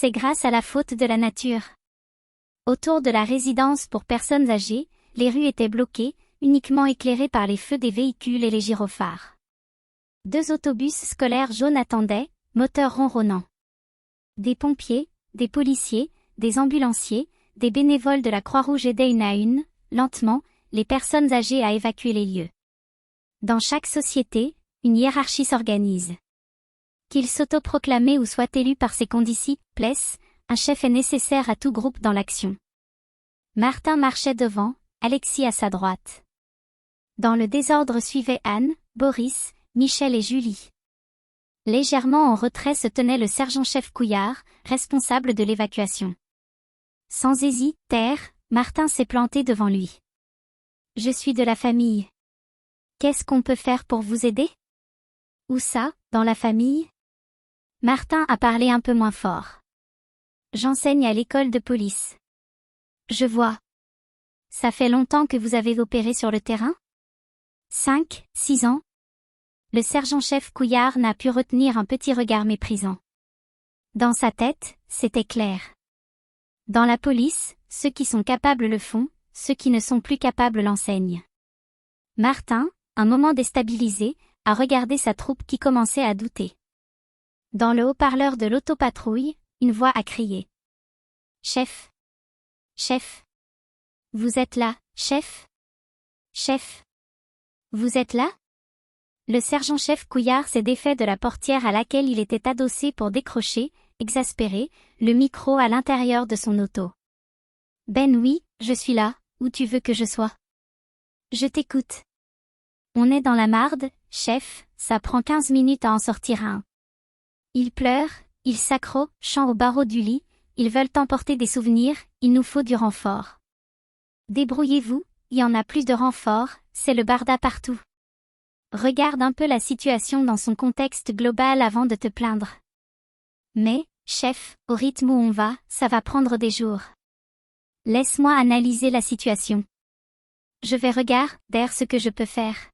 C'est grâce à la faute de la nature. Autour de la résidence pour personnes âgées, les rues étaient bloquées, uniquement éclairées par les feux des véhicules et les gyrophares. 2 autobus scolaires jaunes attendaient, moteurs ronronnant. Des pompiers, des policiers, des ambulanciers, des bénévoles de la Croix-Rouge aidaient une à une, lentement, les personnes âgées à évacuer les lieux. Dans chaque société, une hiérarchie s'organise. Qu'il s'autoproclamé ou soit élu par ses condisciples, un chef est nécessaire à tout groupe dans l'action. Martin marchait devant, Alexis à sa droite. Dans le désordre suivaient Anne, Boris, Michel et Julie. Légèrement en retrait se tenait le sergent-chef Couillard, responsable de l'évacuation. Sans hésiter, Martin s'est planté devant lui. « Je suis de la famille. Qu'est-ce qu'on peut faire pour vous aider ? » « Où ça, dans la famille ?» Martin a parlé un peu moins fort. « J'enseigne à l'école de police. »« Je vois. Ça fait longtemps que vous avez opéré sur le terrain ? » 5, 6 ans. Le sergent-chef Couillard n'a pu retenir un petit regard méprisant. Dans sa tête, c'était clair. Dans la police, ceux qui sont capables le font, ceux qui ne sont plus capables l'enseignent. Martin, un moment déstabilisé, a regardé sa troupe qui commençait à douter. Dans le haut-parleur de l'autopatrouille, une voix a crié. « Chef! Chef! Vous êtes là, chef? Chef! Vous êtes là ?» Le sergent-chef Couillard s'est défait de la portière à laquelle il était adossé pour décrocher, exaspéré, le micro à l'intérieur de son auto. « Ben oui, je suis là, où tu veux que je sois. Je t'écoute. On est dans la marde, chef, ça prend 15 minutes à en sortir un. Ils pleurent, ils s'accrochent au barreau du lit, ils veulent emporter des souvenirs, il nous faut du renfort. Débrouillez-vous, il y en a plus de renfort, c'est le barda partout. Regarde un peu la situation dans son contexte global avant de te plaindre. Mais, chef, au rythme où on va, ça va prendre des jours. Laisse-moi analyser la situation. Je vais regarder ce que je peux faire.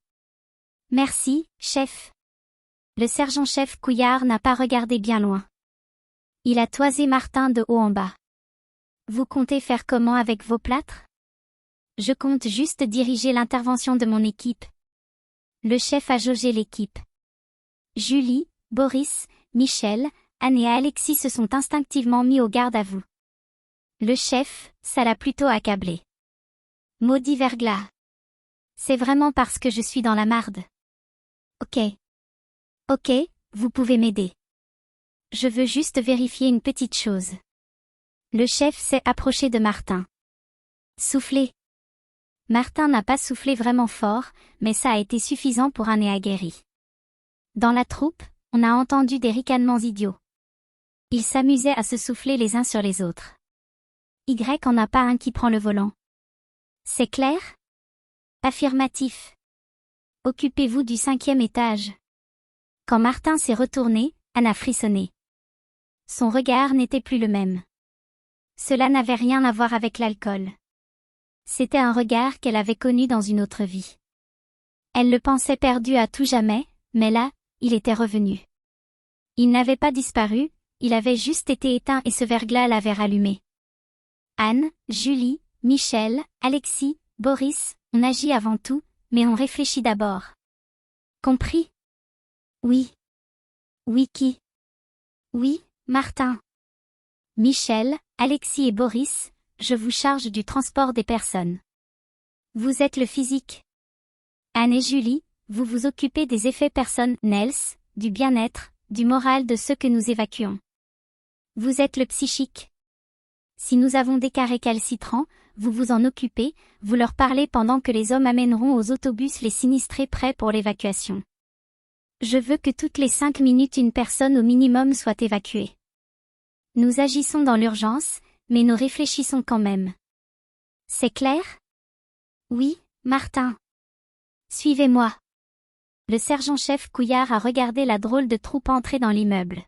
Merci, chef. Le sergent-chef Couillard n'a pas regardé bien loin. Il a toisé Martin de haut en bas. Vous comptez faire comment avec vos plâtres ? Je compte juste diriger l'intervention de mon équipe. Le chef a jaugé l'équipe. Julie, Boris, Michel, Anne et Alexis se sont instinctivement mis au garde à vous. Le chef, ça l'a plutôt accablé. Maudit verglas. C'est vraiment parce que je suis dans la marde. Ok, vous pouvez m'aider. Je veux juste vérifier une petite chose. Le chef s'est approché de Martin. Soufflez. Martin n'a pas soufflé vraiment fort, mais ça a été suffisant pour un nez aguerri. Dans la troupe, on a entendu des ricanements idiots. Ils s'amusaient à se souffler les uns sur les autres. Y en a pas un qui prend le volant. C'est clair ? Affirmatif. Occupez-vous du 5e étage. Quand Martin s'est retourné, Anne a frissonné. Son regard n'était plus le même. Cela n'avait rien à voir avec l'alcool. C'était un regard qu'elle avait connu dans une autre vie. Elle le pensait perdu à tout jamais, mais là, il était revenu. Il n'avait pas disparu, il avait juste été éteint et ce verglas l'avait rallumé. Anne, Julie, Michel, Alexis, Boris, on agit avant tout, mais on réfléchit d'abord. Compris ? Oui. Oui qui ? Oui, Martin. Michel, Alexis et Boris, je vous charge du transport des personnes. Vous êtes le physique. Anne et Julie, vous vous occupez des effets personnels, du bien-être, du moral de ceux que nous évacuons. Vous êtes le psychique. Si nous avons des cas récalcitrants, vous vous en occupez, vous leur parlez pendant que les hommes amèneront aux autobus les sinistrés prêts pour l'évacuation. Je veux que toutes les 5 minutes une personne au minimum soit évacuée. Nous agissons dans l'urgence, mais nous réfléchissons quand même. C'est clair ? Oui, Martin. Suivez-moi. Le sergent-chef Couillard a regardé la drôle de troupe entrer dans l'immeuble.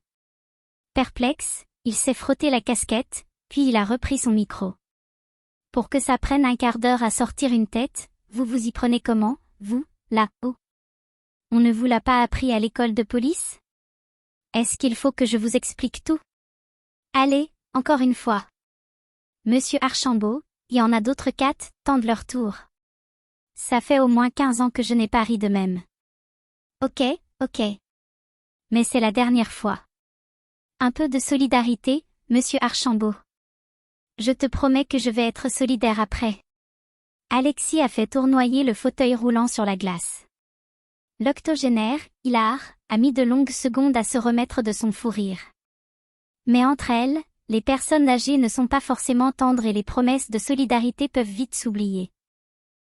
Perplexe, il s'est frotté la casquette, puis il a repris son micro. Pour que ça prenne un quart d'heure à sortir une tête, vous vous y prenez comment, vous, là-haut ? On ne vous l'a pas appris à l'école de police ? Est-ce qu'il faut que je vous explique tout ? Allez, encore une fois. Monsieur Archambault, il y en a d'autres 4, tendent leur tour. Ça fait au moins 15 ans que je n'ai pas ri de même. Ok, ok. Mais c'est la dernière fois. Un peu de solidarité, monsieur Archambault. Je te promets que je vais être solidaire après. Alexis a fait tournoyer le fauteuil roulant sur la glace. L'octogénaire, Hilar, a mis de longues secondes à se remettre de son fou rire. Mais entre elles, les personnes âgées ne sont pas forcément tendres et les promesses de solidarité peuvent vite s'oublier.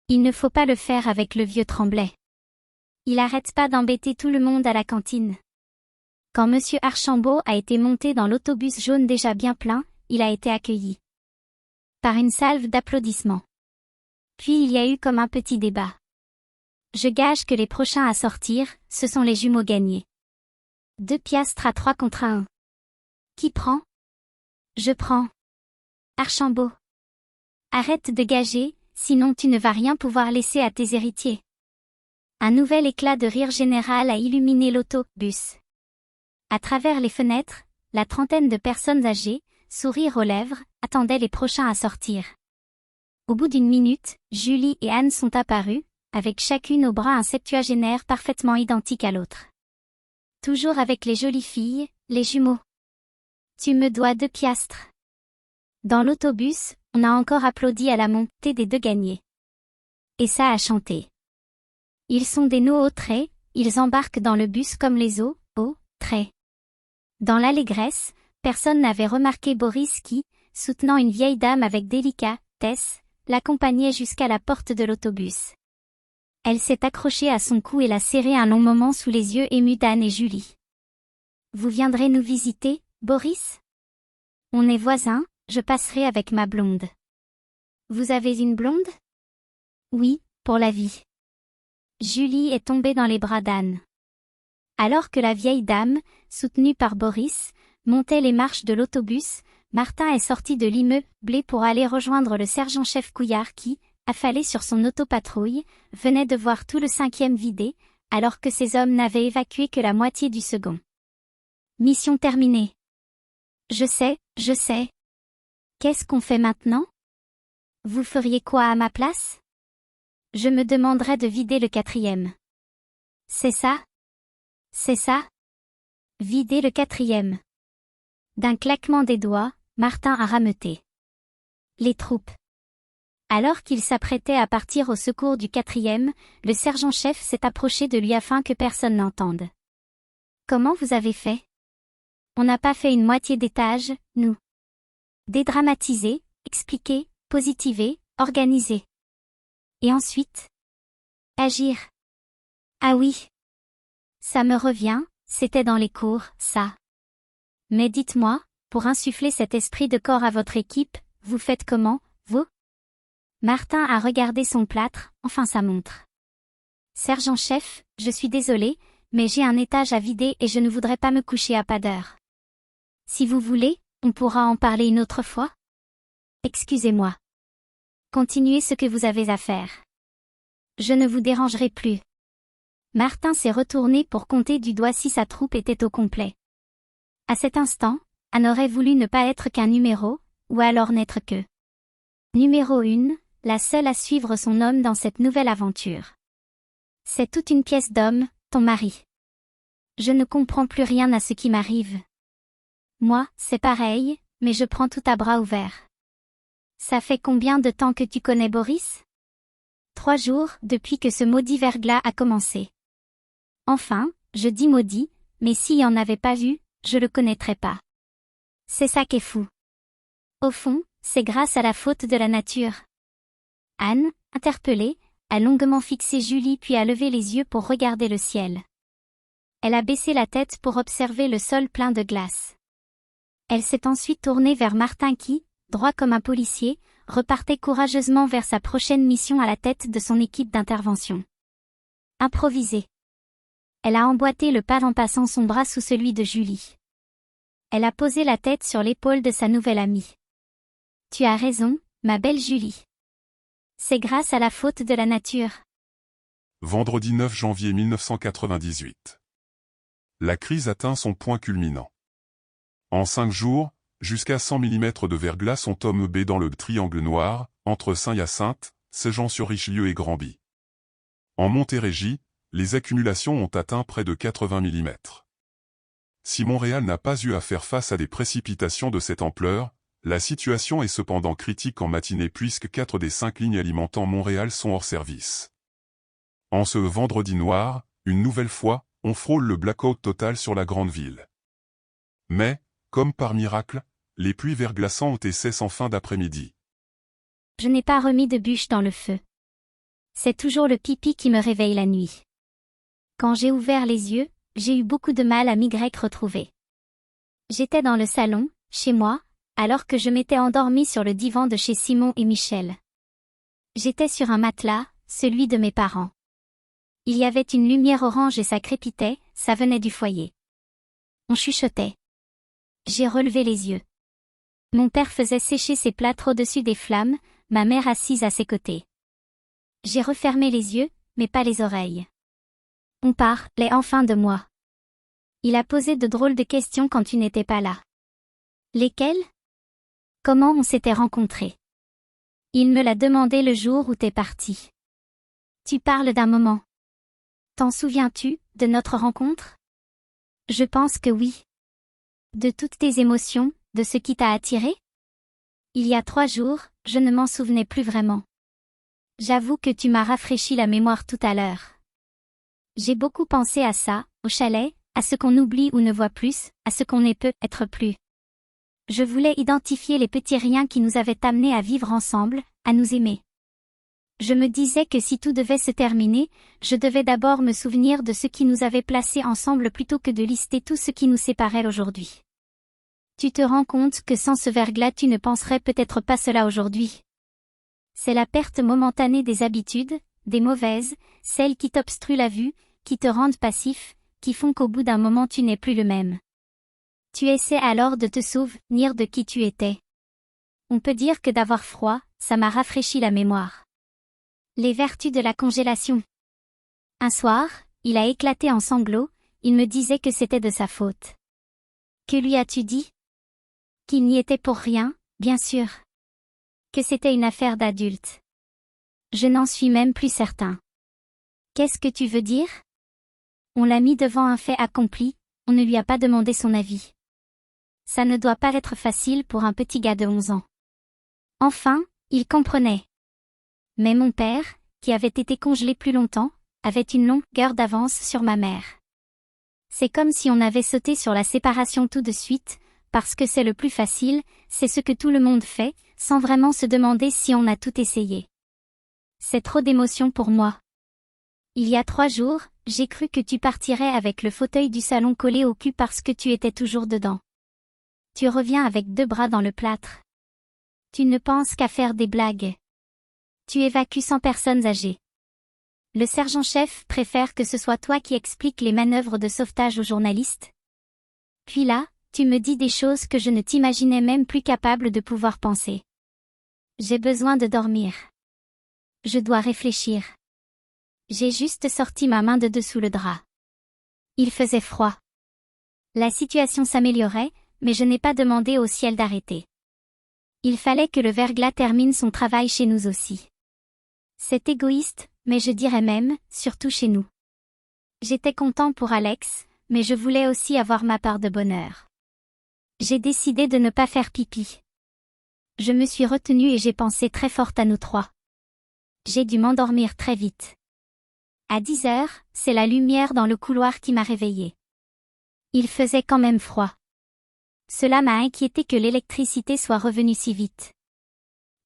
Il ne faut pas le faire avec le vieux Tremblay. Il arrête pas d'embêter tout le monde à la cantine. Quand monsieur Archambault a été monté dans l'autobus jaune déjà bien plein, il a été accueilli par une salve d'applaudissements. Puis il y a eu comme un petit débat. Je gage que les prochains à sortir, ce sont les jumeaux gagnés. 2 piastres à 3 contre 1. Qui prend? Je prends. Archambault. Arrête de gager, sinon tu ne vas rien pouvoir laisser à tes héritiers. Un nouvel éclat de rire général a illuminé l'autobus. À travers les fenêtres, la trentaine de personnes âgées, sourire aux lèvres, attendaient les prochains à sortir. Au bout d'une minute, Julie et Anne sont apparues, avec chacune au bras un septuagénaire parfaitement identique à l'autre. Toujours avec les jolies filles, les jumeaux. Tu me dois 2 piastres. Dans l'autobus, on a encore applaudi à la montée des 2 gagnés. Et ça a chanté. Ils sont des nos au trait, ils embarquent dans le bus comme les au trait. Dans l'allégresse, personne n'avait remarqué Boris qui, soutenant une vieille dame avec délicatesse, l'accompagnait jusqu'à la porte de l'autobus. Elle s'est accrochée à son cou et l'a serré un long moment sous les yeux émus d'Anne et Julie. Vous viendrez nous visiter, Boris? On est voisins, je passerai avec ma blonde. Vous avez une blonde? Oui, pour la vie. Julie est tombée dans les bras d'Anne. Alors que la vieille dame, soutenue par Boris, montait les marches de l'autobus, Martin est sorti de l'immeuble pour aller rejoindre le sergent-chef Couillard qui, affalé sur son autopatrouille, venait de voir tout le 5e vidé, alors que ses hommes n'avaient évacué que la moitié du second. Mission terminée. Je sais. Qu'est-ce qu'on fait maintenant? Vous feriez quoi à ma place? Je me demanderais de vider le 4e. C'est ça? C'est ça? Vider le 4e. D'un claquement des doigts, Martin a rameuté les troupes. Alors qu'il s'apprêtait à partir au secours du 4e, le sergent-chef s'est approché de lui afin que personne n'entende. Comment vous avez fait? On n'a pas fait une moitié d'étage, nous. Dédramatiser, expliquer, positiver, organiser. Et ensuite? Agir. Ah oui. Ça me revient, c'était dans les cours, ça. Mais dites-moi, pour insuffler cet esprit de corps à votre équipe, vous faites comment, vous? Martin a regardé son plâtre, enfin sa montre. Sergent-chef, je suis désolé, mais j'ai un étage à vider et je ne voudrais pas me coucher à pas d'heure. Si vous voulez, on pourra en parler une autre fois? Excusez-moi. Continuez ce que vous avez à faire. Je ne vous dérangerai plus. Martin s'est retourné pour compter du doigt si sa troupe était au complet. À cet instant, Anne aurait voulu ne pas être qu'un numéro, ou alors n'être que numéro 1, la seule à suivre son homme dans cette nouvelle aventure. C'est toute une pièce d'homme, ton mari. Je ne comprends plus rien à ce qui m'arrive. Moi, c'est pareil, mais je prends tout à bras ouverts. Ça fait combien de temps que tu connais Boris? 3 jours, depuis que ce maudit verglas a commencé. Enfin, je dis maudit, mais s'il y en avait pas eu, je le connaîtrais pas. C'est ça qui est fou. Au fond, c'est grâce à la faute de la nature. Anne, interpellée, a longuement fixé Julie puis a levé les yeux pour regarder le ciel. Elle a baissé la tête pour observer le sol plein de glace. Elle s'est ensuite tournée vers Martin qui, droit comme un policier, repartait courageusement vers sa prochaine mission à la tête de son équipe d'intervention. Improvisée. Elle a emboîté le pas en passant son bras sous celui de Julie. Elle a posé la tête sur l'épaule de sa nouvelle amie. Tu as raison, ma belle Julie. C'est grâce à la faute de la nature. Vendredi 9 janvier 1998. La crise atteint son point culminant. En 5 jours, jusqu'à 100 mm de verglas sont tombés dans le triangle noir, entre Saint-Hyacinthe, Séjean-sur-Richelieu et Granby. En Montérégie, les accumulations ont atteint près de 80 mm. Si Montréal n'a pas eu à faire face à des précipitations de cette ampleur, la situation est cependant critique en matinée puisque 4 des 5 lignes alimentant Montréal sont hors service. En ce vendredi noir, une nouvelle fois, on frôle le blackout total sur la grande ville. Mais, comme par miracle, les pluies verglaçantes cessent en fin d'après-midi. Je n'ai pas remis de bûche dans le feu. C'est toujours le pipi qui me réveille la nuit. Quand j'ai ouvert les yeux, j'ai eu beaucoup de mal à m'y retrouver. J'étais dans le salon, chez moi, alors que je m'étais endormie sur le divan de chez Simon et Michel. J'étais sur un matelas, celui de mes parents. Il y avait une lumière orange et ça crépitait, ça venait du foyer. On chuchotait. J'ai relevé les yeux. Mon père faisait sécher ses plâtres au-dessus des flammes, ma mère assise à ses côtés. J'ai refermé les yeux, mais pas les oreilles. On parlait enfin de moi. Il a posé de drôles de questions quand tu n'étais pas là. Lesquelles? Comment on s'était rencontrés? Il me l'a demandé le jour où t'es parti. Tu parles d'un moment. T'en souviens-tu, de notre rencontre? Je pense que oui. De toutes tes émotions, de ce qui t'a attiré? Il y a 3 jours, je ne m'en souvenais plus vraiment. J'avoue que tu m'as rafraîchi la mémoire tout à l'heure. J'ai beaucoup pensé à ça, au chalet, à ce qu'on oublie ou ne voit plus, à ce qu'on ne peut être plus. Je voulais identifier les petits riens qui nous avaient amenés à vivre ensemble, à nous aimer. Je me disais que si tout devait se terminer, je devais d'abord me souvenir de ce qui nous avait placés ensemble plutôt que de lister tout ce qui nous séparait aujourd'hui. Tu te rends compte que sans ce verglas tu ne penserais peut-être pas cela aujourd'hui. C'est la perte momentanée des habitudes, des mauvaises, celles qui t'obstruent la vue, qui te rendent passif, qui font qu'au bout d'un moment tu n'es plus le même. Tu essaies alors de te souvenir de qui tu étais. On peut dire que d'avoir froid, ça m'a rafraîchi la mémoire. Les vertus de la congélation. Un soir, il a éclaté en sanglots, il me disait que c'était de sa faute. Que lui as-tu dit? Qu'il n'y était pour rien, bien sûr. Que c'était une affaire d'adulte. Je n'en suis même plus certain. Qu'est-ce que tu veux dire? On l'a mis devant un fait accompli, on ne lui a pas demandé son avis. Ça ne doit pas être facile pour un petit gars de 11 ans. Enfin, il comprenait. Mais mon père, qui avait été congelé plus longtemps, avait une longueur d'avance sur ma mère. C'est comme si on avait sauté sur la séparation tout de suite, parce que c'est le plus facile, c'est ce que tout le monde fait, sans vraiment se demander si on a tout essayé. C'est trop d'émotions pour moi. Il y a 3 jours, j'ai cru que tu partirais avec le fauteuil du salon collé au cul parce que tu étais toujours dedans. Tu reviens avec 2 bras dans le plâtre. Tu ne penses qu'à faire des blagues. Tu évacues 100 personnes âgées. Le sergent-chef préfère que ce soit toi qui expliques les manœuvres de sauvetage aux journalistes. Puis là, tu me dis des choses que je ne t'imaginais même plus capable de pouvoir penser. J'ai besoin de dormir. Je dois réfléchir. J'ai juste sorti ma main de dessous le drap. Il faisait froid. La situation s'améliorait, mais je n'ai pas demandé au ciel d'arrêter. Il fallait que le verglas termine son travail chez nous aussi. C'est égoïste, mais je dirais même, surtout chez nous. J'étais content pour Alex, mais je voulais aussi avoir ma part de bonheur. J'ai décidé de ne pas faire pipi. Je me suis retenue et j'ai pensé très fort à nous 3. J'ai dû m'endormir très vite. À 10 heures, c'est la lumière dans le couloir qui m'a réveillée. Il faisait quand même froid. Cela m'a inquiété que l'électricité soit revenue si vite.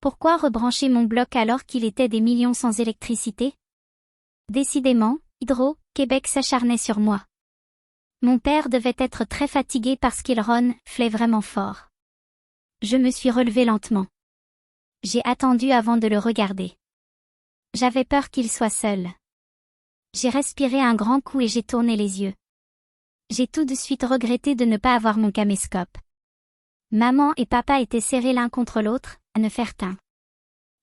Pourquoi rebrancher mon bloc alors qu'il était des millions sans électricité? Décidément, Hydro-Québec s'acharnait sur moi. Mon père devait être très fatigué parce qu'il ronflait vraiment fort. Je me suis relevée lentement. J'ai attendu avant de le regarder. J'avais peur qu'il soit seul. J'ai respiré un grand coup et j'ai tourné les yeux. J'ai tout de suite regretté de ne pas avoir mon caméscope. Maman et papa étaient serrés l'un contre l'autre, à ne faire qu'un.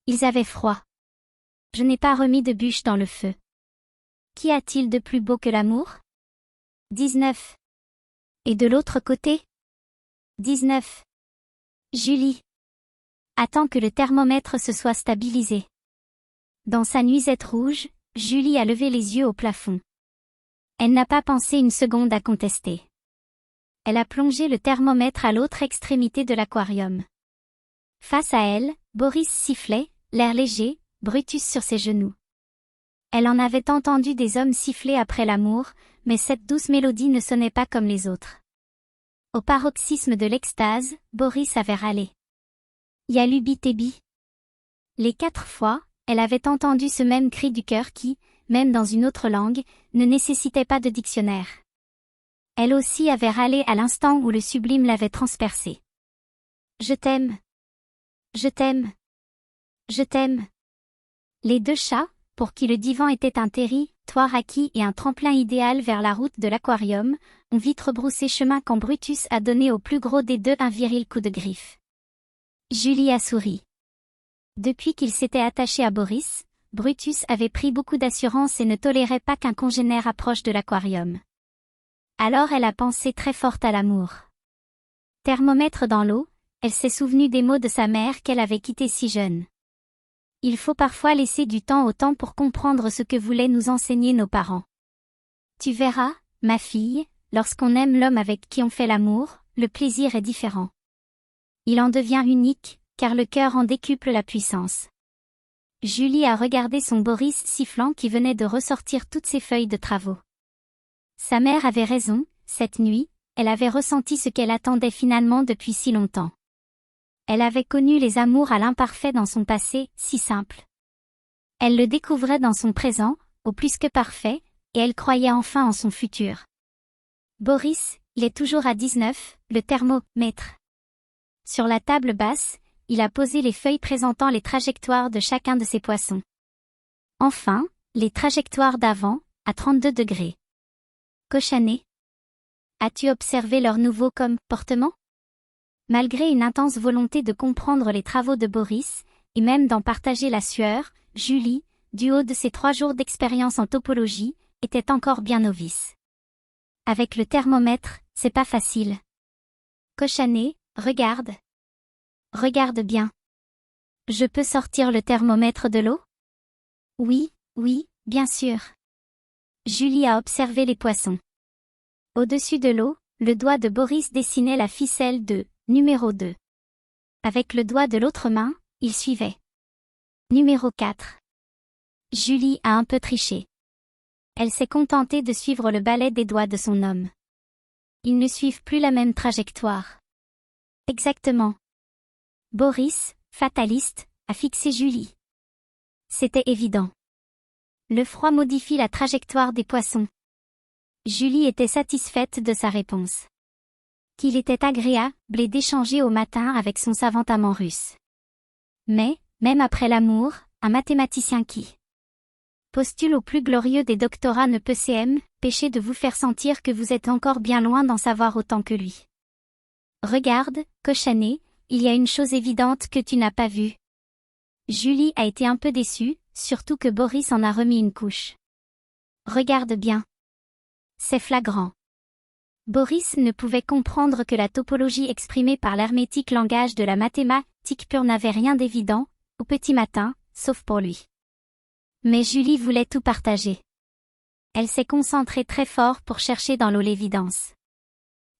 Ils avaient froid. Je n'ai pas remis de bûche dans le feu. Qu'y a-t-il de plus beau que l'amour? 19. Et de l'autre côté? 19. Julie. Attends que le thermomètre se soit stabilisé. Dans sa nuisette rouge, Julie a levé les yeux au plafond. Elle n'a pas pensé une seconde à contester. Elle a plongé le thermomètre à l'autre extrémité de l'aquarium. Face à elle, Boris sifflait, l'air léger, Brutus sur ses genoux. Elle en avait entendu des hommes siffler après l'amour, mais cette douce mélodie ne sonnait pas comme les autres. Au paroxysme de l'extase, Boris avait râlé. Yalubi-tébi. Les 4 fois, elle avait entendu ce même cri du cœur qui, même dans une autre langue, ne nécessitait pas de dictionnaire. Elle aussi avait râlé à l'instant où le sublime l'avait transpercé. Je t'aime. Je t'aime. Je t'aime. Les 2 chats, pour qui le divan était un territoire acquis et un tremplin idéal vers la route de l'aquarium, ont vite rebroussé chemin quand Brutus a donné au plus gros des 2 un viril coup de griffe. Julie a souri. Depuis qu'il s'était attaché à Boris, Brutus avait pris beaucoup d'assurance et ne tolérait pas qu'un congénère approche de l'aquarium. Alors elle a pensé très forte à l'amour. Thermomètre dans l'eau, elle s'est souvenue des mots de sa mère qu'elle avait quittés si jeune. Il faut parfois laisser du temps au temps pour comprendre ce que voulaient nous enseigner nos parents. Tu verras, ma fille, lorsqu'on aime l'homme avec qui on fait l'amour, le plaisir est différent. Il en devient unique, car le cœur en décuple la puissance. Julie a regardé son Boris sifflant qui venait de ressortir toutes ses feuilles de travaux. Sa mère avait raison, cette nuit, elle avait ressenti ce qu'elle attendait finalement depuis si longtemps. Elle avait connu les amours à l'imparfait dans son passé, si simple. Elle le découvrait dans son présent, au plus que parfait, et elle croyait enfin en son futur. Boris, il est toujours à 19, le thermomètre. Sur la table basse, il a posé les feuilles présentant les trajectoires de chacun de ses poissons. Enfin, les trajectoires d'avant, à 32 degrés. Cochané. As-tu observé leur nouveau comportement? Malgré une intense volonté de comprendre les travaux de Boris, et même d'en partager la sueur, Julie, du haut de ses 3 jours d'expérience en topologie, était encore bien novice. Avec le thermomètre, c'est pas facile. Cochané, regarde. Regarde bien. Je peux sortir le thermomètre de l'eau? Oui, oui, bien sûr. Julie a observé les poissons. Au-dessus de l'eau, le doigt de Boris dessinait la ficelle de numéro 2. Avec le doigt de l'autre main, il suivait. Numéro 4. Julie a un peu triché. Elle s'est contentée de suivre le balai des doigts de son homme. Ils ne suivent plus la même trajectoire. Exactement. Boris, fataliste, a fixé Julie. C'était évident. Le froid modifie la trajectoire des poissons. Julie était satisfaite de sa réponse. Qu'il était agréable d'échanger au matin avec son savant amant russe. Mais, même après l'amour, un mathématicien qui postule au plus glorieux des doctorats ne peut s'empêcher de vous faire sentir que vous êtes encore bien loin d'en savoir autant que lui. Regarde, Cochané, il y a une chose évidente que tu n'as pas vue. Julie a été un peu déçue, surtout que Boris en a remis une couche. Regarde bien. C'est flagrant. Boris ne pouvait comprendre que la topologie exprimée par l'hermétique langage de la mathématique pure n'avait rien d'évident, au petit matin, sauf pour lui. Mais Julie voulait tout partager. Elle s'est concentrée très fort pour chercher dans l'eau l'évidence.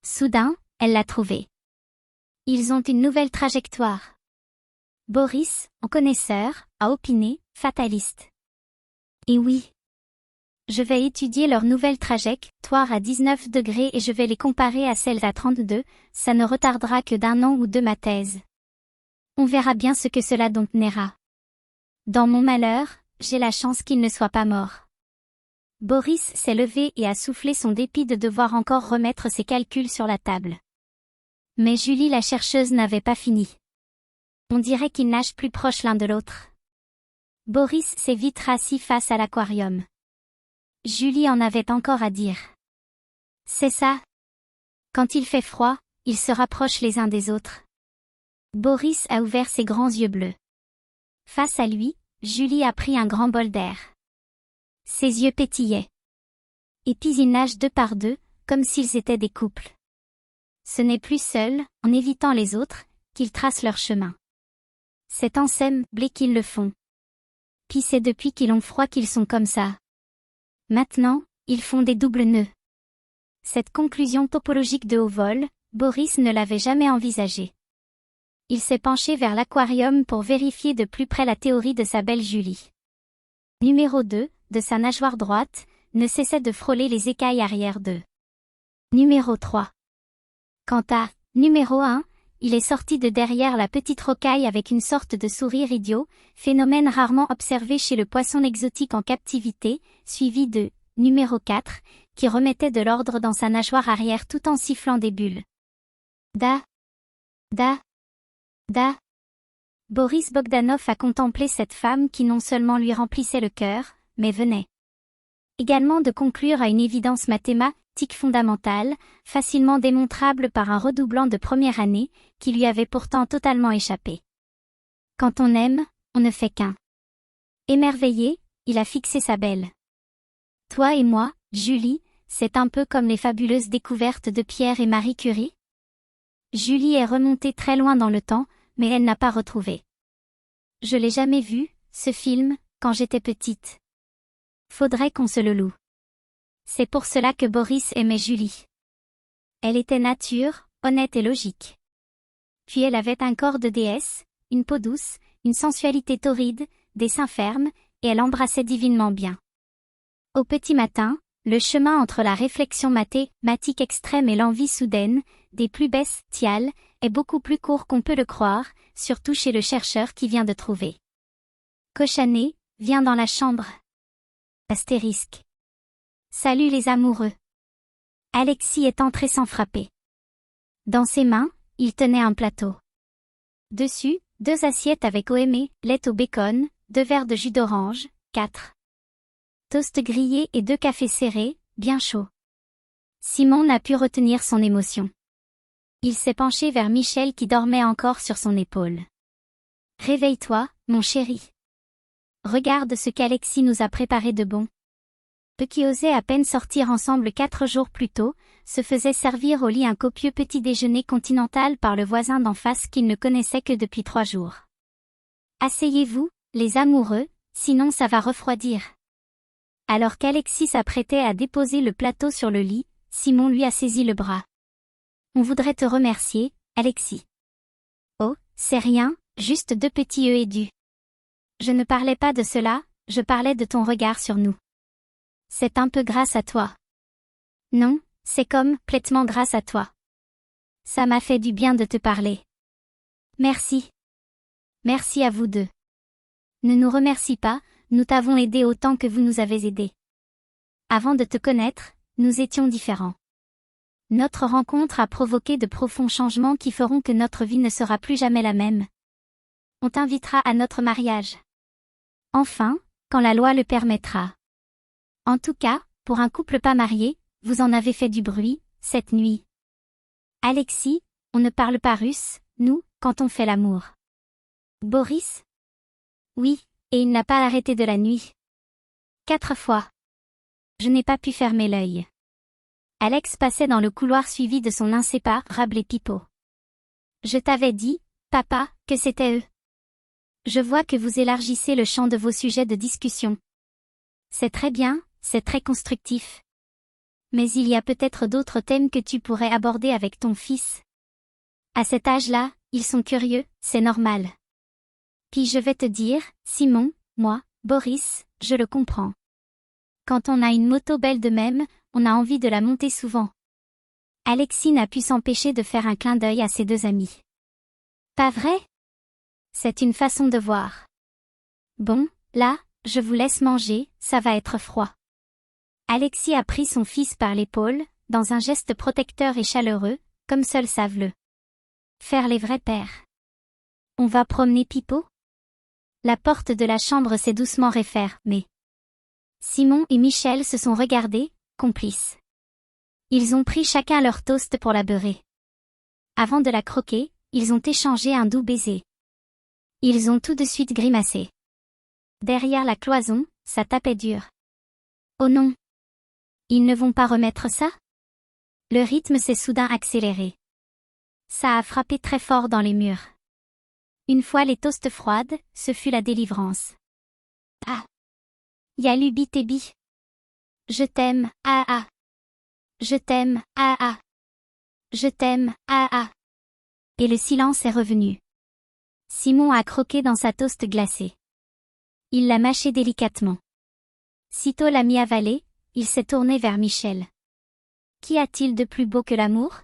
Soudain, elle l'a trouvée. Ils ont une nouvelle trajectoire. Boris, en connaisseur, a opiné, fataliste. Et oui. Je vais étudier leur nouvelle trajectoire à 19 degrés et je vais les comparer à celles à 32, ça ne retardera que d'1 an ou 2 ma thèse. On verra bien ce que cela donnera. Dans mon malheur, j'ai la chance qu'il ne soit pas mort. Boris s'est levé et a soufflé son dépit de devoir encore remettre ses calculs sur la table. Mais Julie la chercheuse n'avait pas fini. On dirait qu'ils nagent plus proches l'un de l'autre. Boris s'est vite rassis face à l'aquarium. Julie en avait encore à dire. C'est ça. Quand il fait froid, ils se rapprochent les uns des autres. Boris a ouvert ses grands yeux bleus. Face à lui, Julie a pris un grand bol d'air. Ses yeux pétillaient. Et puis ils nagent 2 par 2, comme s'ils étaient des couples. Ce n'est plus seul, en évitant les autres, qu'ils tracent leur chemin. C'est en blé qu'ils le font. Puis c'est depuis qu'ils ont froid qu'ils sont comme ça. Maintenant, ils font des doubles nœuds. Cette conclusion topologique de haut vol, Boris ne l'avait jamais envisagée. Il s'est penché vers l'aquarium pour vérifier de plus près la théorie de sa belle Julie. Numéro 2, de sa nageoire droite, ne cessait de frôler les écailles arrière d'eux. Numéro 3. Quant à numéro 1, il est sorti de derrière la petite rocaille avec une sorte de sourire idiot, phénomène rarement observé chez le poisson exotique en captivité, suivi de numéro 4, qui remettait de l'ordre dans sa nageoire arrière tout en sifflant des bulles. Da. Boris Bogdanov a contemplé cette femme qui non seulement lui remplissait le cœur, mais venait également de conclure à une évidence mathématique fondamentale, facilement démontrable par un redoublant de première année, qui lui avait pourtant totalement échappé. Quand on aime, on ne fait qu'un. Émerveillé, il a fixé sa belle. Toi et moi, Julie, c'est un peu comme les fabuleuses découvertes de Pierre et Marie Curie. Julie est remontée très loin dans le temps, mais elle n'a pas retrouvé. Je l'ai jamais vu, ce film, quand j'étais petite. Faudrait qu'on se le loue. C'est pour cela que Boris aimait Julie. Elle était nature, honnête et logique. Puis elle avait un corps de déesse, une peau douce, une sensualité torride, des seins fermes, et elle embrassait divinement bien. Au petit matin, le chemin entre la réflexion mathématique extrême et l'envie soudaine, des plus bestiales, est beaucoup plus court qu'on peut le croire, surtout chez le chercheur qui vient de trouver. Cochanet, viens dans la chambre. Astérisque. Salut les amoureux. Alexis est entré sans frapper. Dans ses mains, il tenait un plateau. Dessus, 2 assiettes avec OME, lait au bacon, 2 verres de jus d'orange, 4 toasts grillés et 2 cafés serrés, bien chauds. Simon n'a pu retenir son émotion. Il s'est penché vers Michel qui dormait encore sur son épaule. Réveille-toi, mon chéri. Regarde ce qu'Alexis nous a préparé de bon. Eux qui osaient à peine sortir ensemble 4 jours plus tôt, se faisaient servir au lit un copieux petit déjeuner continental par le voisin d'en face qu'ils ne connaissaient que depuis 3 jours. Asseyez-vous, les amoureux, sinon ça va refroidir. Alors qu'Alexis s'apprêtait à déposer le plateau sur le lit, Simon lui a saisi le bras. On voudrait te remercier, Alexis. Oh, c'est rien, juste 2 petits œufs et du. Je ne parlais pas de cela, je parlais de ton regard sur nous. C'est un peu grâce à toi. Non, c'est complètement grâce à toi. Ça m'a fait du bien de te parler. Merci. Merci à vous deux. Ne nous remercie pas, nous t'avons aidé autant que vous nous avez aidés. Avant de te connaître, nous étions différents. Notre rencontre a provoqué de profonds changements qui feront que notre vie ne sera plus jamais la même. On t'invitera à notre mariage. Enfin, quand la loi le permettra. En tout cas, pour un couple pas marié, vous en avez fait du bruit, cette nuit. Alexis, on ne parle pas russe, nous, quand on fait l'amour. Boris? Oui, et il n'a pas arrêté de la nuit. 4 fois. Je n'ai pas pu fermer l'œil. Alex passait dans le couloir suivi de son inséparable Pipo. Je t'avais dit, papa, que c'était eux. Je vois que vous élargissez le champ de vos sujets de discussion. C'est très bien, c'est très constructif. Mais il y a peut-être d'autres thèmes que tu pourrais aborder avec ton fils. À cet âge-là, ils sont curieux, c'est normal. Puis je vais te dire, Simon, moi, Boris, je le comprends. Quand on a une moto belle de même, on a envie de la monter souvent. Alexis n'a pu s'empêcher de faire un clin d'œil à ses 2 amis. Pas vrai? C'est une façon de voir. Bon, là, je vous laisse manger, ça va être froid. Alexis a pris son fils par l'épaule, dans un geste protecteur et chaleureux, comme seuls savent le faire les vrais pères. On va promener Pipo? La porte de la chambre s'est doucement refermée. Simon et Michel se sont regardés, complices. Ils ont pris chacun leur toast pour la beurrer. Avant de la croquer, ils ont échangé un doux baiser. Ils ont tout de suite grimacé. Derrière la cloison, ça tapait dur. Oh non! Ils ne vont pas remettre ça? Le rythme s'est soudain accéléré. Ça a frappé très fort dans les murs. Une fois les toasts froides, ce fut la délivrance. Ah. Yalubi Tebi. Je t'aime, ah ah. Je t'aime, ah ah. Je t'aime, ah ah. Et le silence est revenu. Simon a croqué dans sa toast glacée. Il l'a mâché délicatement. Sitôt l'a mis avalé, il s'est tourné vers Michel. Qu'y a-t-il de plus beau que l'amour ?